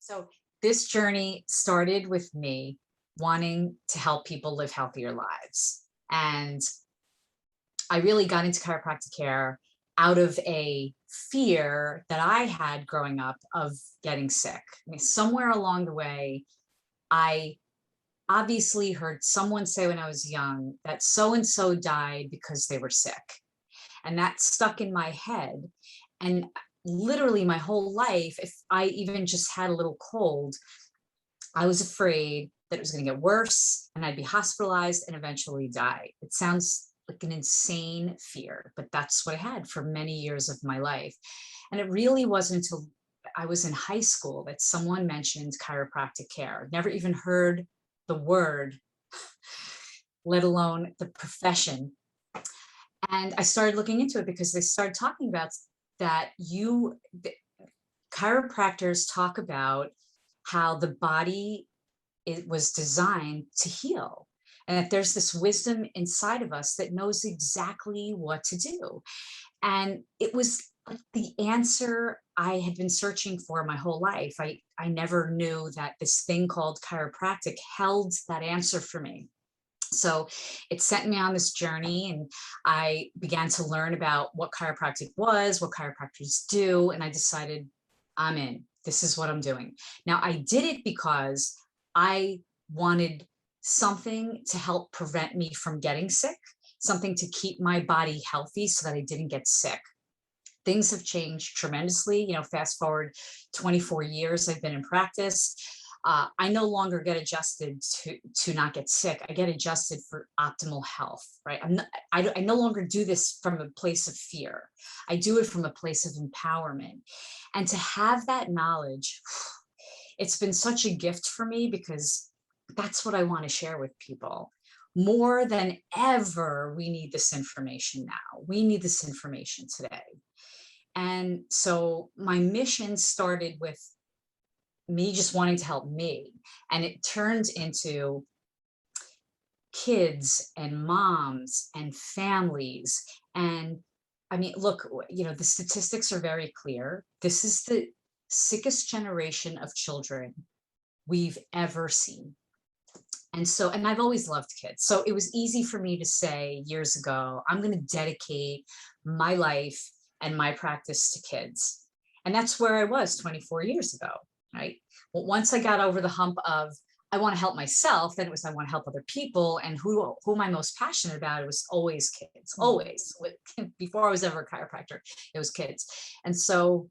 So this journey started with me wanting to help people live healthier lives. And I really got into chiropractic care out of a fear that I had growing up of getting sick. I mean, somewhere along the way, I obviously heard someone say when I was young that so and so died because they were sick. And that stuck in my head. And literally my whole life, if I even just had a little cold, I was afraid that it was going to get worse and I'd be hospitalized and eventually die. It sounds like an insane fear, but that's what I had for many years of my life. And it really wasn't until I was in high school that someone mentioned chiropractic care. Never even heard the word, let alone the profession. And I started looking into it because they started talking about that chiropractors talk about how the body it was designed to heal, and that there's this wisdom inside of us that knows exactly what to do. And it was like the answer I had been searching for my whole life. I never knew that this thing called chiropractic held that answer for me. So it sent me on this journey, and I began to learn about what chiropractic was, what chiropractors do, and I decided I'm in. This is what I'm doing. Now, I did it because I wanted something to help prevent me from getting sick, something to keep my body healthy so that I didn't get sick. Things have changed tremendously. Fast forward 24 years I've been in practice. I no longer get adjusted to not get sick. I get adjusted for optimal health, right? I no longer do this from a place of fear. I do it from a place of empowerment. And to have that knowledge, it's been such a gift for me because that's what I want to share with people. More than ever, we need this information now. We need this information today. And so my mission started with me just wanting to help me. And it turned into kids and moms and families. And I mean, look, the statistics are very clear. This is the sickest generation of children we've ever seen. And I've always loved kids. So it was easy for me to say years ago, I'm going to dedicate my life and my practice to kids. And that's where I was 24 years ago, right? Well, once I got over the hump of I want to help myself, then it was I want to help other people. And who am I most passionate about? It was always kids, always. Before I was ever a chiropractor, it was kids. And so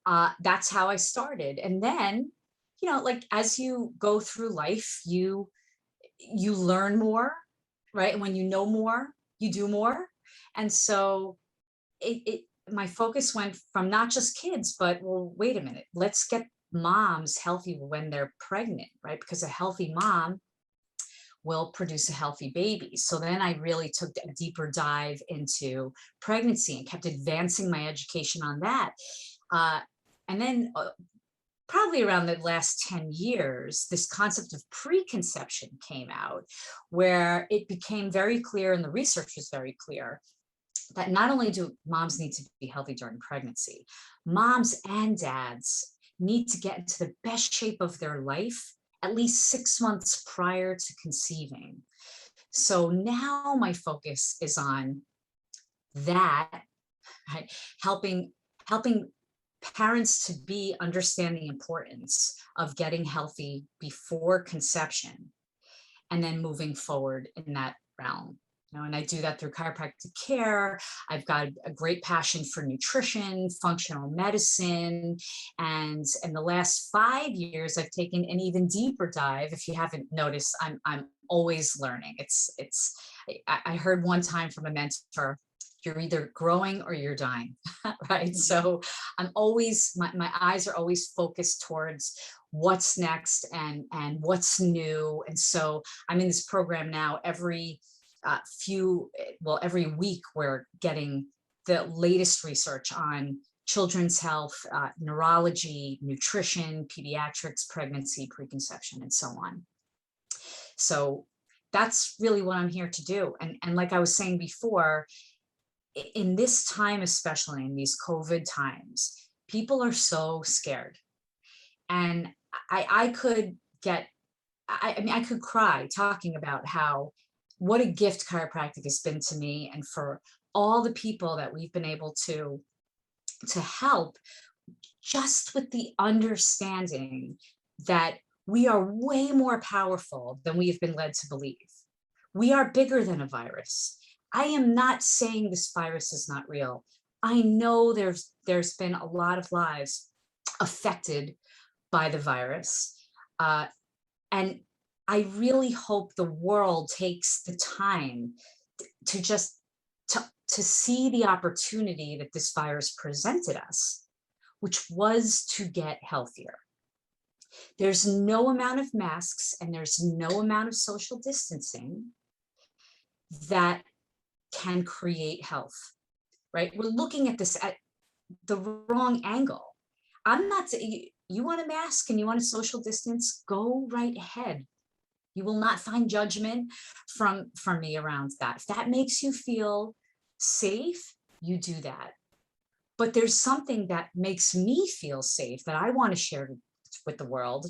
that's how I started. And then, like as you go through life, you learn more, right? And when you know more, you do more. And so my focus went from not just kids, but well, wait a minute, let's get moms healthy when they're pregnant, right? Because a healthy mom will produce a healthy baby. So then I really took a deeper dive into pregnancy and kept advancing my education on that. And then probably around the last 10 years, this concept of preconception came out, where it became very clear, and the research was very clear, that not only do moms need to be healthy during pregnancy, moms and dads need to get into the best shape of their life at least 6 months prior to conceiving. So now my focus is on that, right? Helping parents to be understand the importance of getting healthy before conception and then moving forward in that realm. And I do that through chiropractic care. I've got a great passion for nutrition, functional medicine, and in the last 5 years, I've taken an even deeper dive. If you haven't noticed, I'm always learning. I heard one time from a mentor, you're either growing or you're dying, right? So I'm always, my eyes are always focused towards what's next and what's new. And so I'm in this program now every week we're getting the latest research on children's health, neurology, nutrition, pediatrics, pregnancy, preconception, and so on. So that's really what I'm here to do. And like I was saying before, in this time, especially in these COVID times, people are so scared. And I could get, I mean, I could cry talking about how, what a gift chiropractic has been to me and for all the people that we've been able to help, just with the understanding that we are way more powerful than we have been led to believe. We are bigger than a virus. I am not saying this virus is not real. I know there's been a lot of lives affected by the virus. Uh, and I really hope the world takes the time to just to see the opportunity that this virus presented us, which was to get healthier. There's no amount of masks and there's no amount of social distancing that can create health, right? We're looking at this at the wrong angle. I'm not saying you want a mask and you want a social distance, go right ahead. You will not find judgment from me around that. If that makes you feel safe, you do that. But there's something that makes me feel safe that I want to share with the world.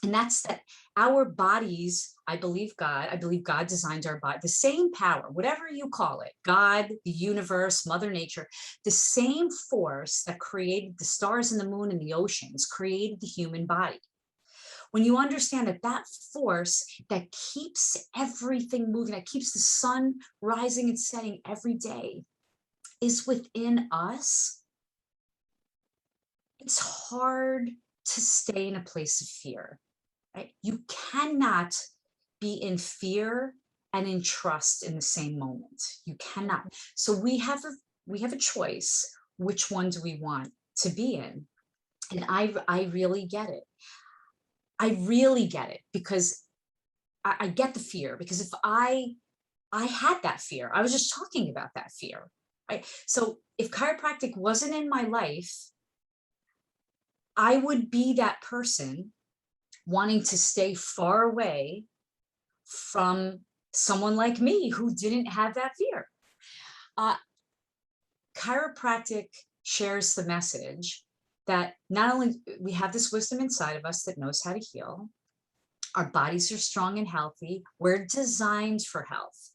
And that's that our bodies, I believe God designed our body, the same power, whatever you call it, God, the universe, Mother Nature, the same force that created the stars and the moon and the oceans created the human body. When you understand that that force that keeps everything moving, that keeps the sun rising and setting every day is within us, it's hard to stay in a place of fear, right? You cannot be in fear and in trust in the same moment. You cannot. So we have a choice. Which one do we want to be in? And I really get it. I really get it because I get the fear, because if I had that fear, I was just talking about that fear, right? So if chiropractic wasn't in my life, I would be that person wanting to stay far away from someone like me who didn't have that fear. Chiropractic shares the message that not only we have this wisdom inside of us that knows how to heal, our bodies are strong and healthy. We're designed for health.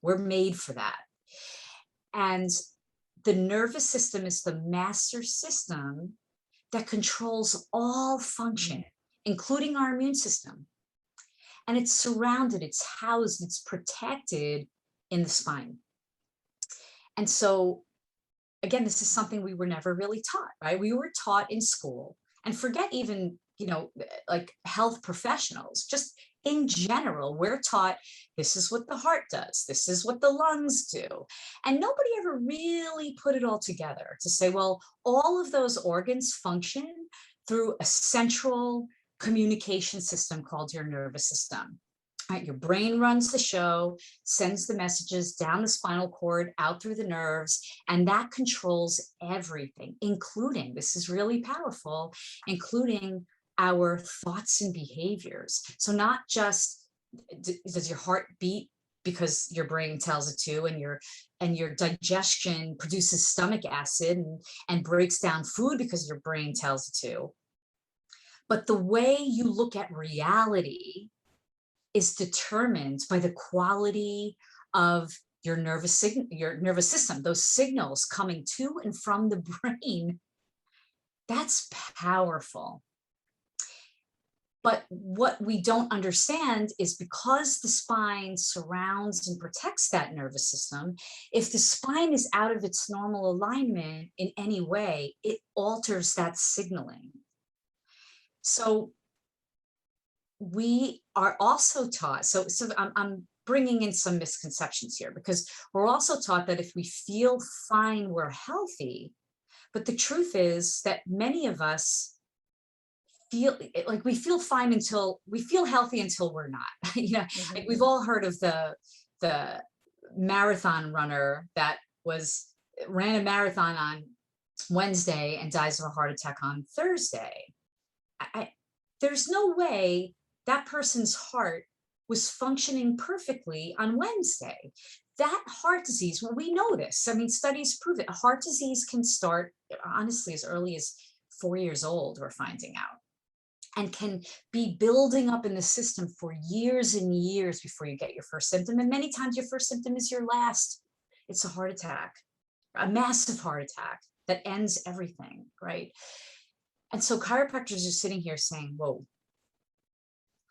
We're made for that. And the nervous system is the master system that controls all function, including our immune system. And it's surrounded, it's housed, it's protected in the spine. And so, again, this is something we were never really taught, right? We were taught in school, and forget even, like health professionals, just in general, we're taught this is what the heart does, this is what the lungs do. And nobody ever really put it all together to say, well, all of those organs function through a central communication system called your nervous system. Right, your brain runs the show, sends the messages down the spinal cord, out through the nerves, and that controls everything, including, this is really powerful, including our thoughts and behaviors. So not just does your heart beat because your brain tells it to, and your digestion produces stomach acid and breaks down food because your brain tells it to, but the way you look at reality is determined by the quality of your nervous system, those signals coming to and from the brain. That's powerful. But what we don't understand is, because the spine surrounds and protects that nervous system, if the spine is out of its normal alignment in any way, it alters that signaling. So we are also taught, so I'm bringing in some misconceptions here, because we're also taught that if we feel fine, we're healthy. But the truth is that many of us feel like we feel fine until we feel healthy until we're not. Like we've all heard of the marathon runner that ran a marathon on Wednesday and dies of a heart attack on Thursday. There's no way that person's heart was functioning perfectly on Wednesday. That heart disease, well, we know this. I mean, studies prove it. Heart disease can start, honestly, as early as 4 years old, we're finding out. and can be building up in the system for years and years before you get your first symptom. And many times your first symptom is your last. It's a heart attack, a massive heart attack that ends everything, right? And so chiropractors are sitting here saying, whoa,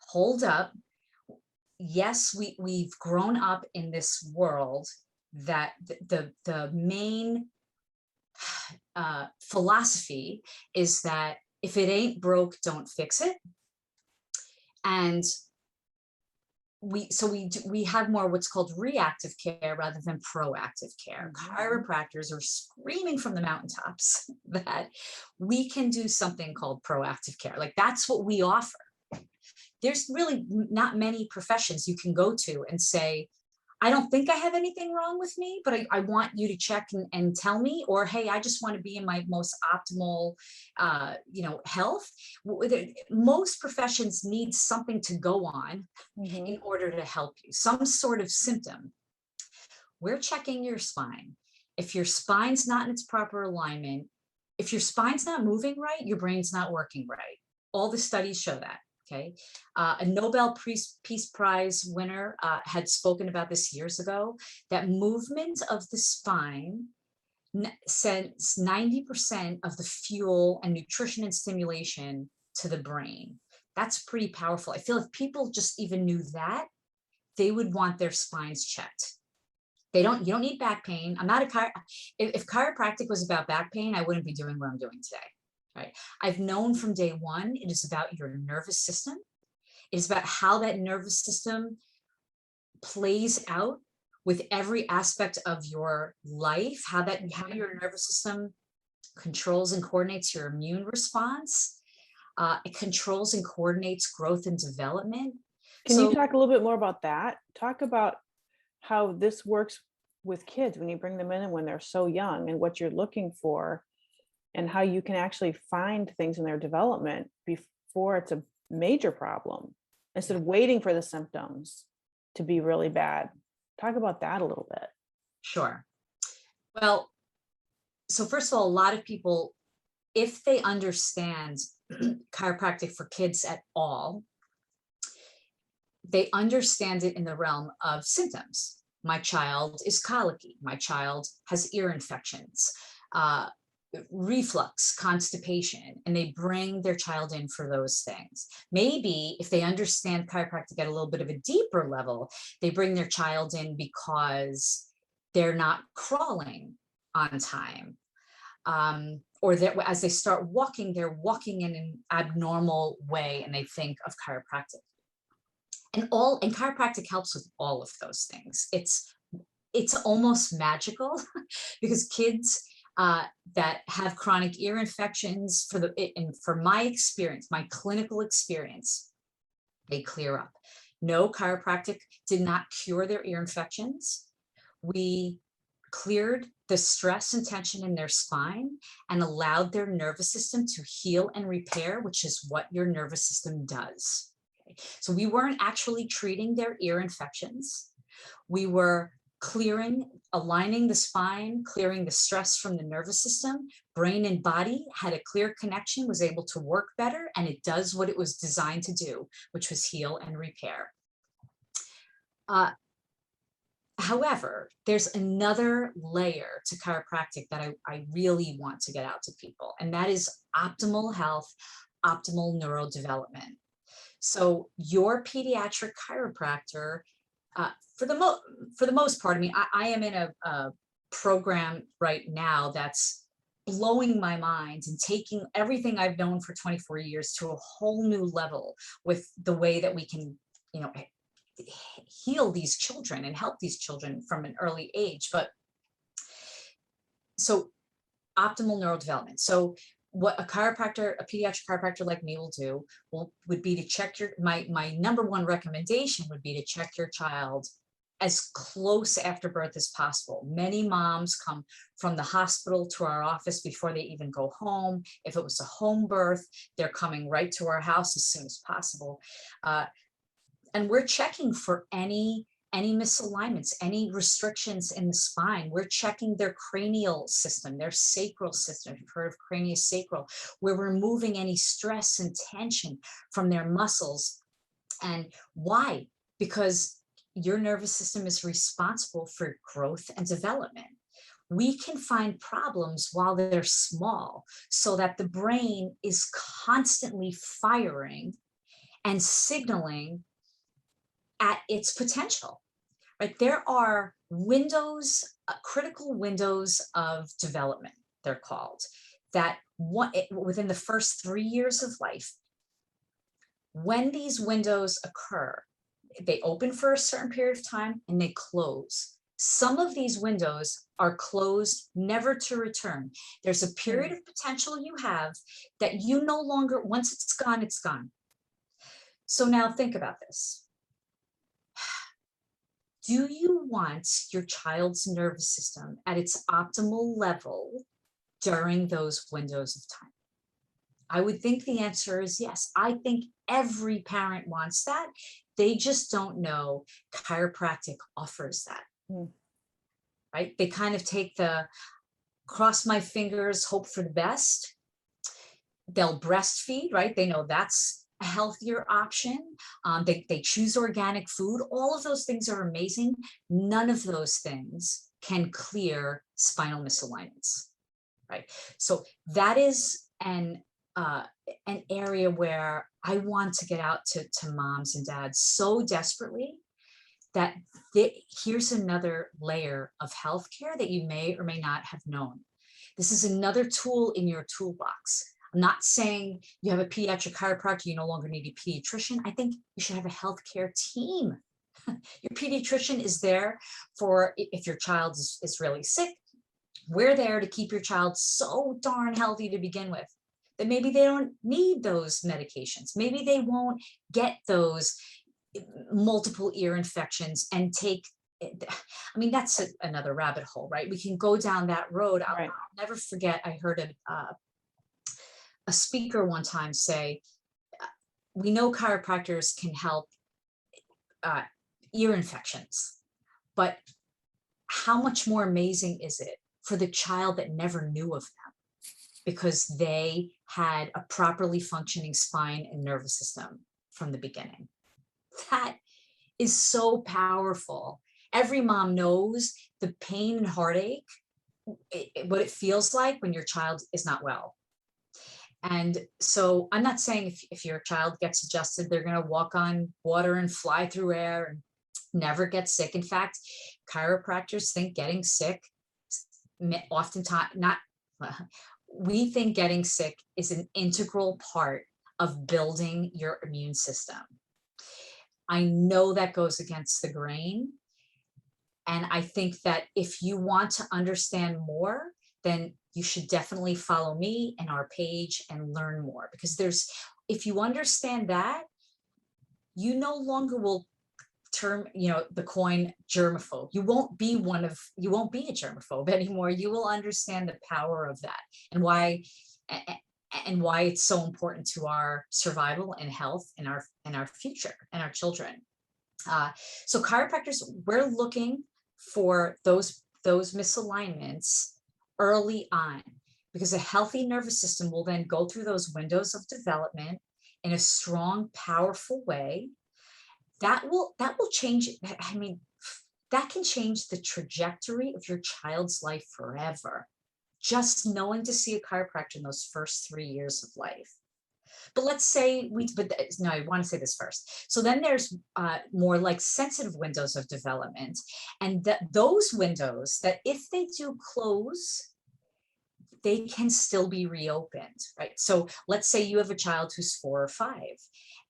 hold up. Yes, we've grown up in this world that the main philosophy is that if it ain't broke, don't fix it. And we have more what's called reactive care rather than proactive care. Chiropractors are screaming from the mountaintops that we can do something called proactive care. Like, that's what we offer. There's really not many professions you can go to and say, I don't think I have anything wrong with me, but I want you to check and tell me, or, hey, I just want to be in my most optimal, health. Most professions need something to go on in order to help you, some sort of symptom. We're checking your spine. If your spine's not in its proper alignment, if your spine's not moving right, your brain's not working right. All the studies show that. Okay. A Nobel Peace Prize winner had spoken about this years ago, that movement of the spine sends 90% of the fuel and nutrition and stimulation to the brain. That's pretty powerful. I feel if people just even knew that, they would want their spines checked. You don't need back pain. If chiropractic was about back pain, I wouldn't be doing what I'm doing today. Right. I've known from day one, it is about your nervous system. It is about how that nervous system plays out with every aspect of your life, how your nervous system controls and coordinates your immune response. It controls and coordinates growth and development. Can you talk a little bit more about that? Talk about how this works with kids when you bring them in and when they're so young, and what you're looking for, and how you can actually find things in their development before it's a major problem, instead of waiting for the symptoms to be really bad. Talk about that a little bit. Sure. Well, so first of all, a lot of people, if they understand chiropractic for kids at all, they understand it in the realm of symptoms. My child is colicky. My child has ear infections. Reflux, constipation, and they bring their child in for those things. Maybe if they understand chiropractic at a little bit of a deeper level, they bring their child in because they're not crawling on time. Or that as they start walking, they're walking in an abnormal way and they think of chiropractic. And chiropractic helps with all of those things. It's almost magical because kids that have chronic ear infections, for my experience, my clinical experience, they clear up. No, chiropractic did not cure their ear infections. We cleared the stress and tension in their spine and allowed their nervous system to heal and repair, which is what your nervous system does. Okay. So we weren't actually treating their ear infections. We were aligning the spine, clearing the stress from the nervous system. Brain and body had a clear connection, was able to work better, and it does what it was designed to do, which was heal and repair. However, there's another layer to chiropractic that I really want to get out to people, and that is optimal health, optimal neurodevelopment. So your pediatric chiropractor, for the most part, I mean, I am in a program right now that's blowing my mind and taking everything I've known for 24 years to a whole new level with the way that we can, heal these children and help these children from an early age. But so optimal neurodevelopment. So what a pediatric chiropractor like me will do would be to check my number one recommendation would be to check your child as close after birth as possible. Many moms come from the hospital to our office before they even go home. If it was a home birth, they're coming right to our house as soon as possible. And we're checking for any any misalignments, any restrictions in the spine. We're checking their cranial system, their sacral system. You've heard of craniosacral. We're removing any stress and tension from their muscles. And why? Because your nervous system is responsible for growth and development. We can find problems while they're small so that the brain is constantly firing and signaling at its potential, right? There are windows, critical windows of development, they're called, that within the first 3 years of life, when these windows occur, they open for a certain period of time and they close. Some of these windows are closed, never to return. There's a period of potential you have that you no longer, once it's gone, it's gone. So now think about this. Do you want your child's nervous system at its optimal level during those windows of time? I would think the answer is yes. I think every parent wants that. They just don't know chiropractic offers that, right? They kind of take the cross my fingers, hope for the best. They'll breastfeed, right? They know that's a healthier option. They choose organic food. All of those things are amazing. None of those things can clear spinal misalignments, right? So that is an area where I want to get out to moms and dads so desperately that here's another layer of healthcare that you may or may not have known. This is another tool in your toolbox. I'm not saying you have a pediatric chiropractor, you no longer need a pediatrician. I think you should have a healthcare team. Your pediatrician is there for if your child is really sick. We're there to keep your child so darn healthy to begin with that maybe they don't need those medications. Maybe they won't get those multiple ear infections and take, I mean, that's another rabbit hole, right? We can go down that road. I'll never forget, I heard a speaker one time say, we know chiropractors can help ear infections, but how much more amazing is it for the child that never knew of them because they had a properly functioning spine and nervous system from the beginning? That is so powerful. Every mom knows the pain and heartache, what it feels like when your child is not well. And so I'm not saying if your child gets adjusted, they're going to walk on water and fly through air and never get sick. In fact, chiropractors think getting sick, oftentimes not, we think getting sick is an integral part of building your immune system. I know that goes against the grain. And I think that if you want to understand more, then you should definitely follow me and our page and learn more, because if you understand that, you no longer will term, the coin germaphobe. You won't be a germaphobe anymore. You will understand the power of that and why it's so important to our survival and health and our future and our children. So chiropractors, we're looking for those misalignments early on, because a healthy nervous system will then go through those windows of development in a strong, powerful way that will change. I mean, that can change the trajectory of your child's life forever, just knowing to see a chiropractor in those first 3 years of life. But let's say no, I want to say this first. So then there's more like sensitive windows of development, and those windows that if they do close, they can still be reopened, right? So let's say you have a child who's 4 or 5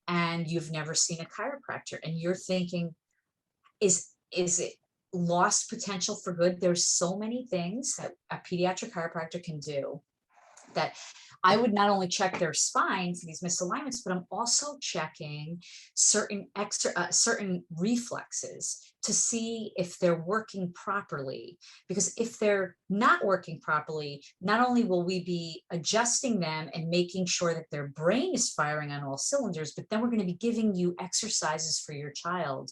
and you've never seen a chiropractor and you're thinking, is it lost potential for good? There's so many things that a pediatric chiropractor can do that I would not only check their spine for these misalignments, but I'm also checking certain reflexes to see if they're working properly. Because if they're not working properly, not only will we be adjusting them and making sure that their brain is firing on all cylinders, but then we're going to be giving you exercises for your child.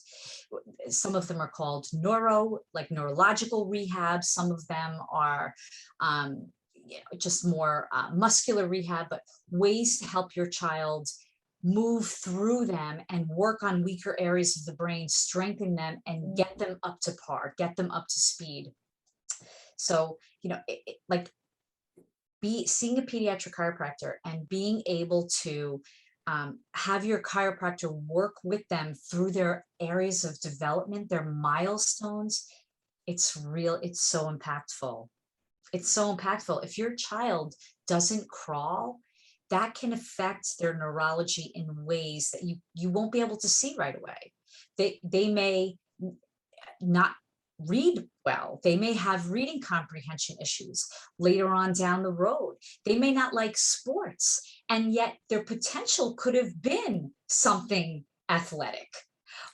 Some of them are called neurological rehab. Some of them are just more muscular rehab, but ways to help your child move through them and work on weaker areas of the brain, strengthen them, and get them up to par, get them up to speed. So, like seeing a pediatric chiropractor and being able to have your chiropractor work with them through their areas of development, their milestones, it's so impactful. It's so impactful. If your child doesn't crawl, that can affect their neurology in ways that you won't be able to see right away. They may not read well. They may have reading comprehension issues later on down the road. They may not like sports, and yet their potential could have been something athletic.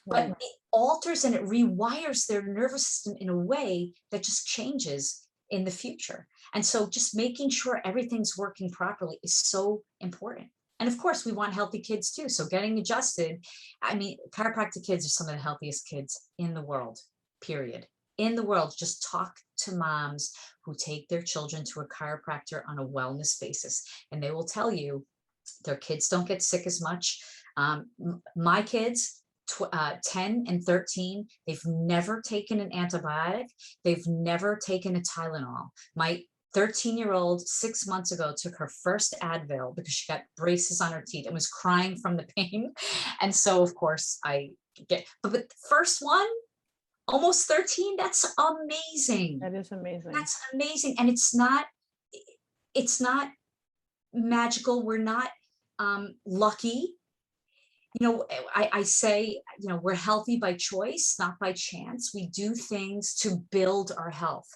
But Right. it alters and it rewires their nervous system in a way that just changes in the future. And so just making sure everything's working properly is so important. And of course, we want healthy kids too. So getting adjusted, I mean, chiropractic kids are some of the healthiest kids in the world, period. In the world. Just talk to moms who take their children to a chiropractor on a wellness basis, and they will tell you their kids don't get sick as much. My kids, 10 and 13, they've never taken an antibiotic. They've never taken a Tylenol. My 13-year-old 6 months ago took her first Advil because she got braces on her teeth and was crying from the pain. And so, of course, but the first one, almost 13, that's amazing. That is amazing. That's amazing. And it's not magical. We're not lucky. I say, we're healthy by choice, not by chance. We do things to build our health.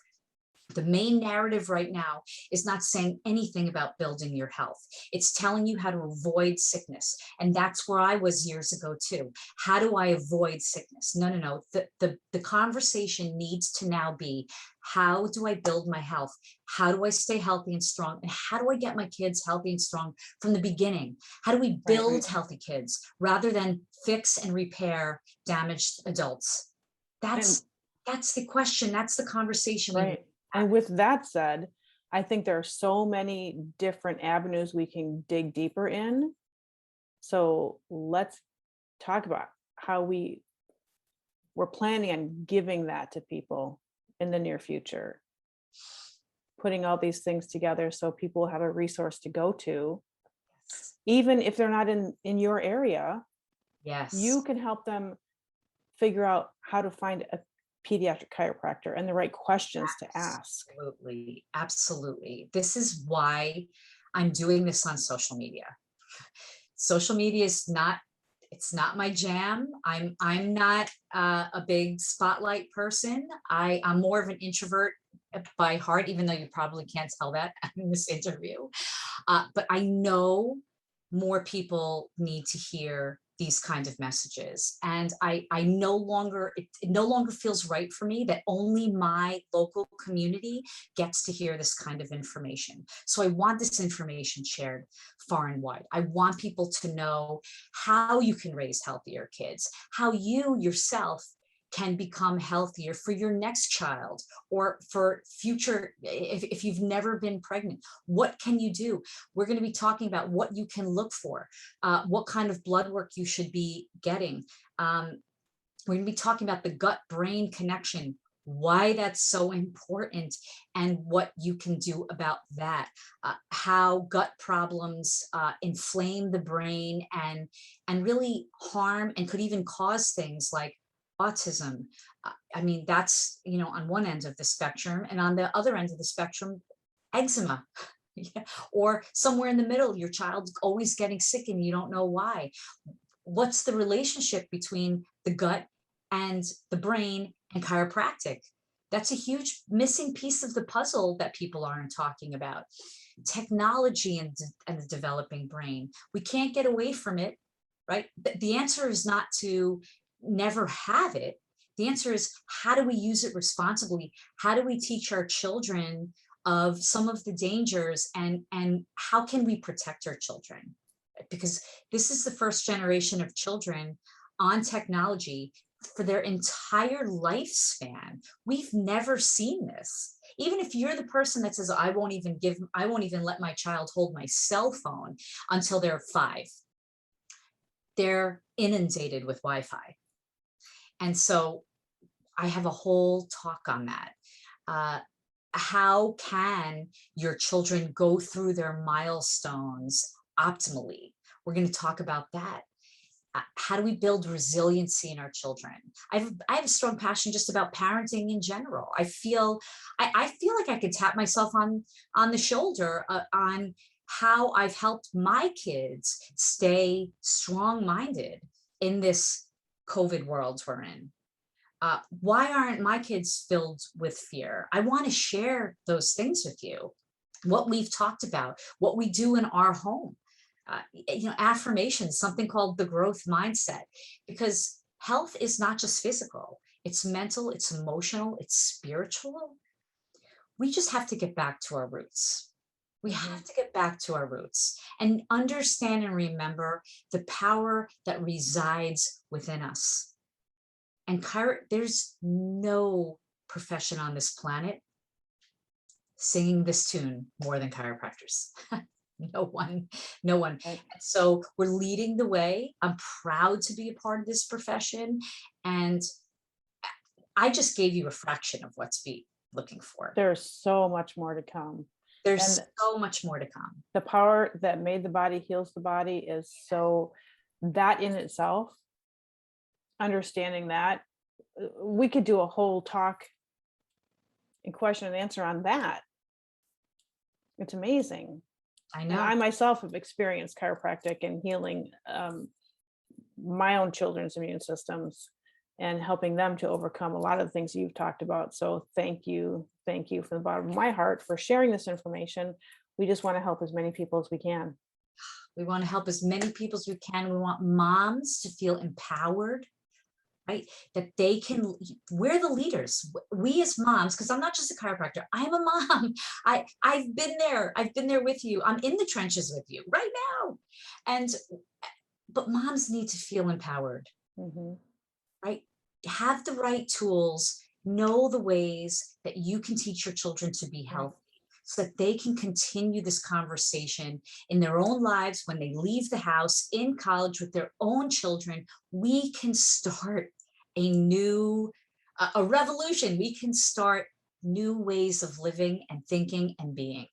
The main narrative right now is not saying anything about building your health. It's telling you how to avoid sickness. And that's where I was years ago too. How do I avoid sickness? No. The conversation needs to now be, how do I build my health? How do I stay healthy and strong? And how do I get my kids healthy and strong from the beginning? How do we build healthy kids rather than fix and repair damaged adults? That's the question. That's the conversation. Right. And with that said, I think there are so many different avenues we can dig deeper in. So let's talk about how we're planning on giving that to people in the near future. Putting all these things together so people have a resource to go to, even if they're not in your area. Yes. You can help them figure out how to find a pediatric chiropractor and the right questions to ask. Absolutely. This is why I'm doing this on social media. Social media is it's not my jam. I'm not a big spotlight person. I'm more of an introvert by heart, even though you probably can't tell that in this interview. But I know more people need to hear these kinds of messages. And it no longer feels right for me that only my local community gets to hear this kind of information. So I want this information shared far and wide. I want people to know how you can raise healthier kids, how you yourself can become healthier for your next child or for future, if you've never been pregnant. What can you do? We're going to be talking about what you can look for, what kind of blood work you should be getting. We're going to be talking about the gut-brain connection, why that's so important, and what you can do about that, how gut problems inflame the brain and really harm and could even cause things like autism. I mean, that's, on one end of the spectrum, and on the other end of the spectrum, eczema. Yeah. Or somewhere in the middle, your child's always getting sick and you don't know why. What's the relationship between the gut and the brain and chiropractic? That's a huge missing piece of the puzzle that people aren't talking about. technology and the developing brain. We can't get away from it, right? The answer is not to never have it. The answer is, how do we use it responsibly? How do we teach our children of some of the dangers, and how can we protect our children? Because this is the first generation of children on technology for their entire lifespan. We've never seen this. Even if you're the person that says, I won't even let my child hold my cell phone until they're 5, they're inundated with Wi-Fi. And so I have a whole talk on that. How can your children go through their milestones optimally? We're going to talk about that. How do we build resiliency in our children? I have a strong passion just about parenting in general. I feel like I could tap myself on the shoulder on how I've helped my kids stay strong-minded in this COVID world we're in. Why aren't my kids filled with fear? I want to share those things with you. What we've talked about, what we do in our home, affirmations, something called the growth mindset, because health is not just physical, it's mental, it's emotional, it's spiritual. We just have to get back to our roots. We have to get back to our roots and understand and remember the power that resides within us. And there's no profession on this planet singing this tune more than chiropractors. No one, no one. Right. So we're leading the way. I'm proud to be a part of this profession. And I just gave you a fraction of what to be looking for. There's so much more to come. There's And so much more to come. the power that made the body heals the body is so, that in itself, understanding that, we could do a whole talk and question and answer on that. It's amazing. I And know. I myself have experienced chiropractic and healing my own children's immune systems and helping them to overcome a lot of the things you've talked about. So thank you from the bottom of my heart for sharing this information. We just want to help as many people as we can. We want to help as many people as we can. We want moms to feel empowered, right? That they can, we're the leaders. We as moms, because I'm not just a chiropractor, I'm a mom. I've been there with you. I'm in the trenches with you right now. But moms need to feel empowered, right? Have the right tools, know the ways that you can teach your children to be healthy, so that they can continue this conversation in their own lives when they leave the house, in college, with their own children. We can start a revolution. We can start new ways of living and thinking and being.